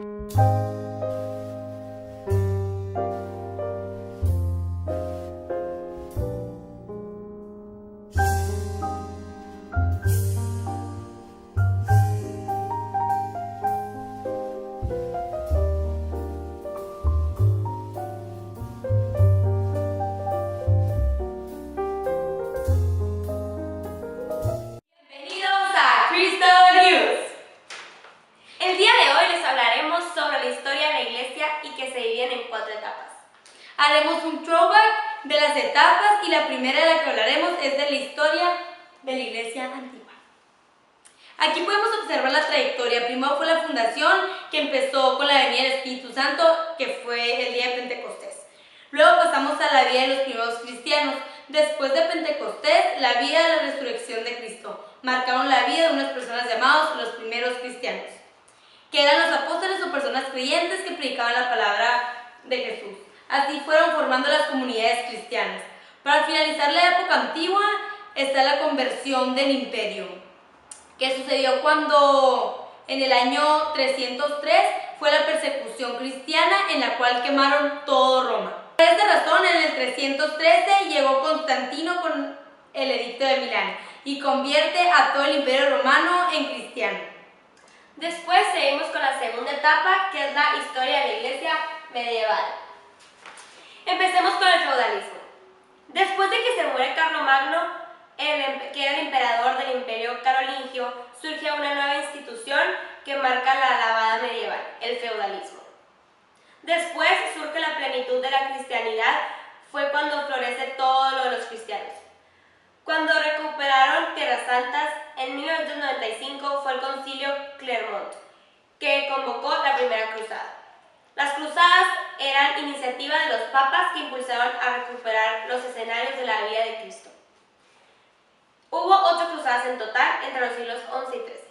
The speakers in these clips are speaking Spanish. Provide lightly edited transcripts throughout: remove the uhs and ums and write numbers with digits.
Bienvenidos a Cristo News. El día de hoy les hablaremos sobre la historia de la iglesia y que se dividen en 4 etapas. Haremos un throwback de las etapas y la primera de la que hablaremos es de la historia de la iglesia antigua. Aquí podemos observar la trayectoria. Primero fue la fundación, que empezó con la venida del Espíritu Santo, que fue el día de Pentecostés. Luego pasamos a la vida de los primeros cristianos. Después de Pentecostés, la vida de la resurrección de Cristo. Marcaron la vida de unas personas llamadas los primeros cristianos, que eran los apóstoles o personas creyentes que predicaban la palabra de Jesús. Así fueron formando las comunidades cristianas. Para finalizar la época antigua está la conversión del imperio, que sucedió cuando en el año 303 fue la persecución cristiana en la cual quemaron todo Roma. Por esta razón, en el 313 llegó Constantino con el edicto de Milán y convierte a todo el imperio romano en cristiano. Después seguimos con la segunda etapa, que es la historia de la iglesia medieval. Empecemos con el feudalismo. Después de que se muere Carlomagno, que era el emperador del imperio carolingio, surge una nueva institución que marca la lavada medieval, el feudalismo. Después surge la plenitud de la cristianidad, fue cuando florece todo lo de los cristianos. Cuando recuperaron Tierras Santas, en 1995 fue el concilio Clermont, que convocó la primera cruzada. Las cruzadas eran iniciativa de los papas que impulsaron a recuperar los escenarios de la vida de Cristo. Hubo 8 cruzadas en total entre los siglos XI y XIII.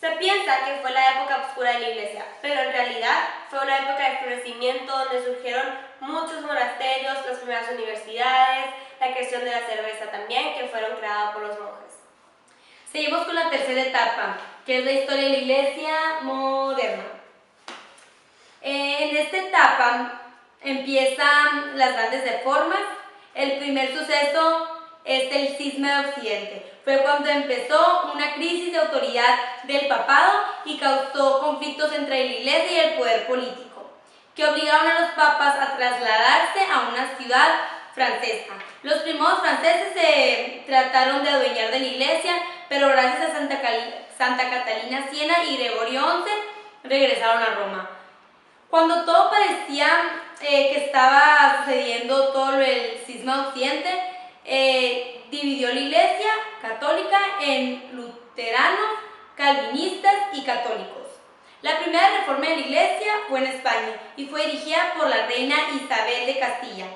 Se piensa que fue la época oscura de la iglesia, pero en realidad fue una época de florecimiento donde surgieron muchos monasterios, las primeras universidades, la creación de la cerveza también, que fueron creadas por los monjes. Seguimos con la tercera etapa, que es la historia de la iglesia moderna. En esta etapa empiezan las grandes reformas. El primer suceso es el cisma de Occidente. Fue cuando empezó una crisis de autoridad del papado y causó conflictos entre la iglesia y el poder político, que obligaron a los papas a trasladarse a una ciudad francesa. Los primeros franceses se trataron de adueñar de la iglesia, pero gracias a Santa Catalina Siena y Gregorio XI regresaron a Roma. Cuando todo parecía que estaba sucediendo todo el cisma de Occidente, dividió la iglesia católica en luteranos, calvinistas y católicos. La primera reforma de la iglesia fue en España y fue dirigida por la reina Isabel de Castilla.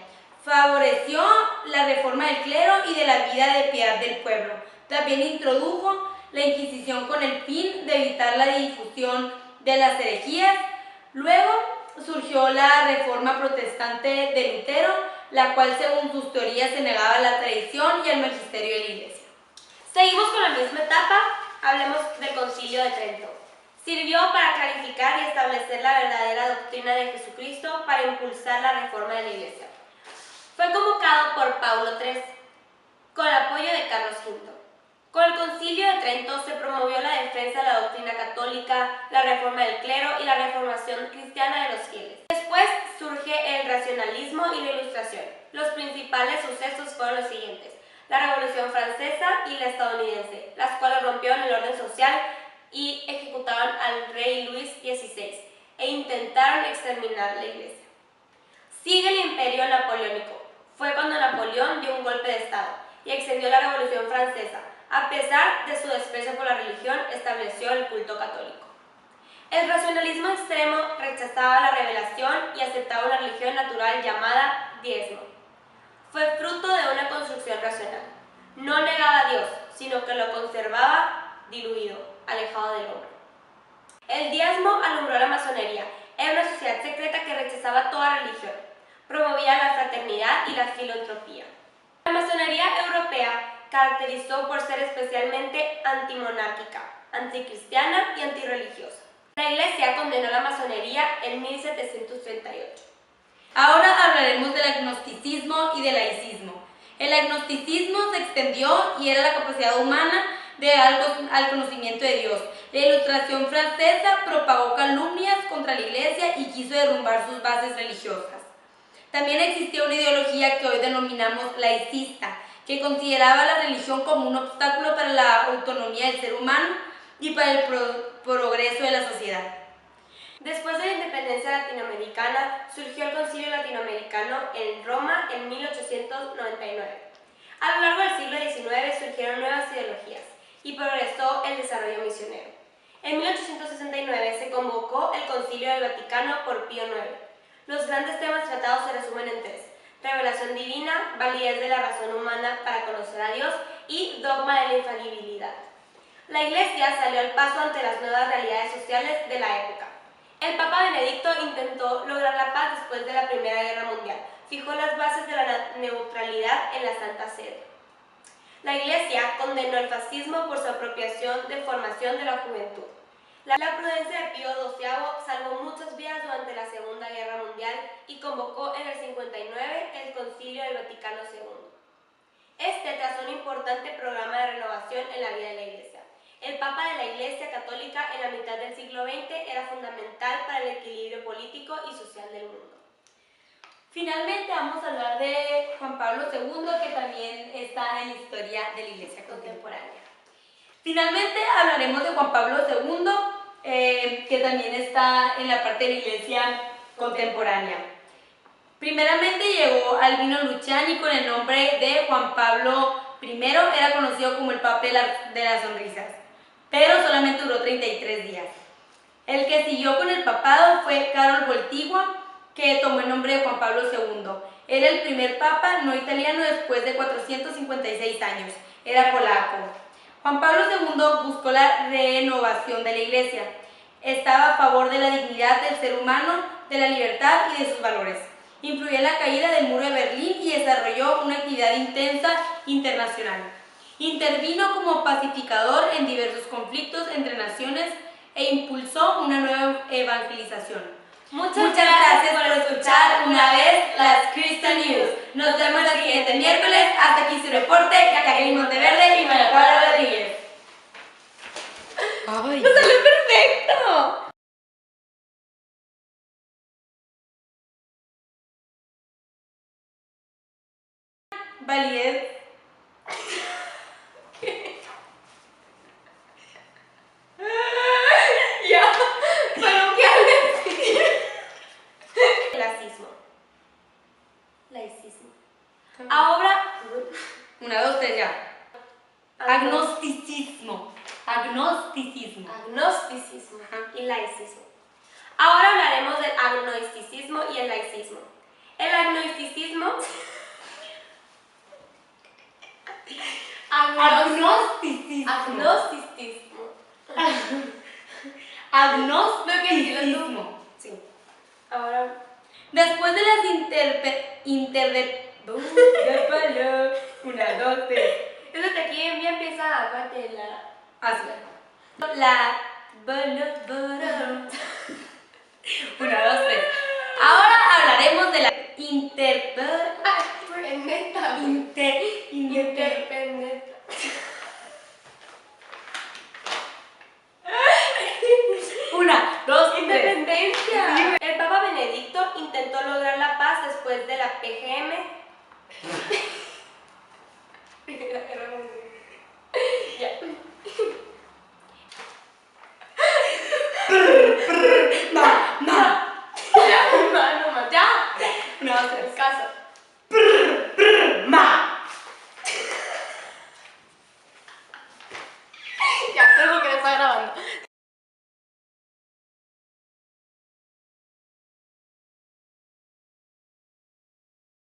Favoreció la reforma del clero y de la vida de piedad del pueblo. También introdujo la Inquisición con el fin de evitar la difusión de las herejías. Luego surgió la reforma protestante de Lutero, la cual según sus teorías se negaba a la tradición y al magisterio de la iglesia. Seguimos con la misma etapa, hablemos del Concilio de Trento. Sirvió para clarificar y establecer la verdadera doctrina de Jesucristo para impulsar la reforma de la iglesia. Fue convocado por Paulo III, con el apoyo de Carlos V. Con el Concilio de Trento se promovió la defensa de la doctrina católica, la reforma del clero y la reformación cristiana de los fieles. Después surge el racionalismo y la ilustración. Los principales sucesos fueron los siguientes: la Revolución Francesa y la estadounidense, las cuales rompieron el orden social y ejecutaron al rey Luis XVI e intentaron exterminar la iglesia. Sigue el Imperio Napoleónico. Fue cuando Napoleón dio un golpe de estado y extendió la Revolución Francesa. A pesar de su desprecio por la religión, estableció el culto católico. El racionalismo extremo rechazaba la revelación y aceptaba una religión natural llamada diezmo. Fue fruto de una construcción racional. No negaba a Dios, sino que lo conservaba diluido, alejado del hombre. El diezmo alumbró la masonería. Era una sociedad secreta que rechazaba toda religión. Promovía la fraternidad y la filantropía. La masonería europea caracterizó por ser especialmente antimonárquica, anticristiana y antirreligiosa. La Iglesia condenó la masonería en 1738. Ahora hablaremos del agnosticismo y del laicismo. El agnosticismo se extendió y era la capacidad humana de al conocimiento de Dios. La Ilustración francesa propagó calumnias contra la Iglesia y quiso derrumbar sus bases religiosas. También existía una ideología que hoy denominamos laicista, que consideraba la religión como un obstáculo para la autonomía del ser humano y para el progreso de la sociedad. Después de la independencia latinoamericana, surgió el Concilio Latinoamericano en Roma en 1899. A lo largo del siglo XIX surgieron nuevas ideologías y progresó el desarrollo misionero. En 1869 se convocó el Concilio del Vaticano por Pío IX. Los grandes temas tratados se resumen en tres: revelación divina, validez de la razón humana para conocer a Dios y dogma de la infalibilidad. La Iglesia salió al paso ante las nuevas realidades sociales de la época. El Papa Benedicto intentó lograr la paz después de la Primera Guerra Mundial. Fijó las bases de la neutralidad en la Santa Sede. La Iglesia condenó el fascismo por su apropiación de formación de la juventud. La prudencia de Pío XII salvó muchas vidas durante la Segunda Guerra Mundial y convocó en el 59 el Concilio del Vaticano II. Este trazó un importante programa de renovación en la vida de la Iglesia. El Papa de la Iglesia Católica en la mitad del siglo XX era fundamental para el equilibrio político y social del mundo. Finalmente vamos a hablar de Juan Pablo II, que también está en la historia de la Iglesia contemporánea. Finalmente hablaremos de Juan Pablo II, que también está en la parte de la Iglesia contemporánea. Primeramente llegó Albino Luciani con el nombre de Juan Pablo I, era conocido como el Papa de las Sonrisas, pero solamente duró 33 días. El que siguió con el papado fue Karol Wojtyła, que tomó el nombre de Juan Pablo II. Era el primer papa no italiano después de 456 años, era polaco. Juan Pablo II buscó la renovación de la Iglesia. Estaba a favor de la dignidad del ser humano, de la libertad y de sus valores. Influyó en la caída del muro de Berlín y desarrolló una actividad intensa internacional. Intervino como pacificador en diversos conflictos entre naciones e impulsó una nueva evangelización. Muchas gracias por escuchar una vez las Christian News. Nos vemos el siguiente miércoles. Hasta aquí su reporte, Jacqueline Monteverde y María Paula Rodríguez. ¡Ay! ¡Nos salió perfecto! Validez. Ya, pero ¿qué hables? Laicismo. Ahora, 1, 2, 3 ya. Agnosticismo. Agnosticismo. Agnosticismo y laicismo. Ahora hablaremos del agnosticismo y el laicismo. El agnosticismo. Agnosticismo. Agnosticismo. Sí. Ahora. Después de las 1, 2, 3. Desde aquí ya empieza a parte la. Así. La. 1, 2, 3. Ahora hablaremos de la Interdependencia. 1, 2, 3. Independencia. El Papa Benedicto intentó lograr la paz después de la PGM. Ya. Ya. 1, 2, 3. Caso. Ya, creo que no está grabando.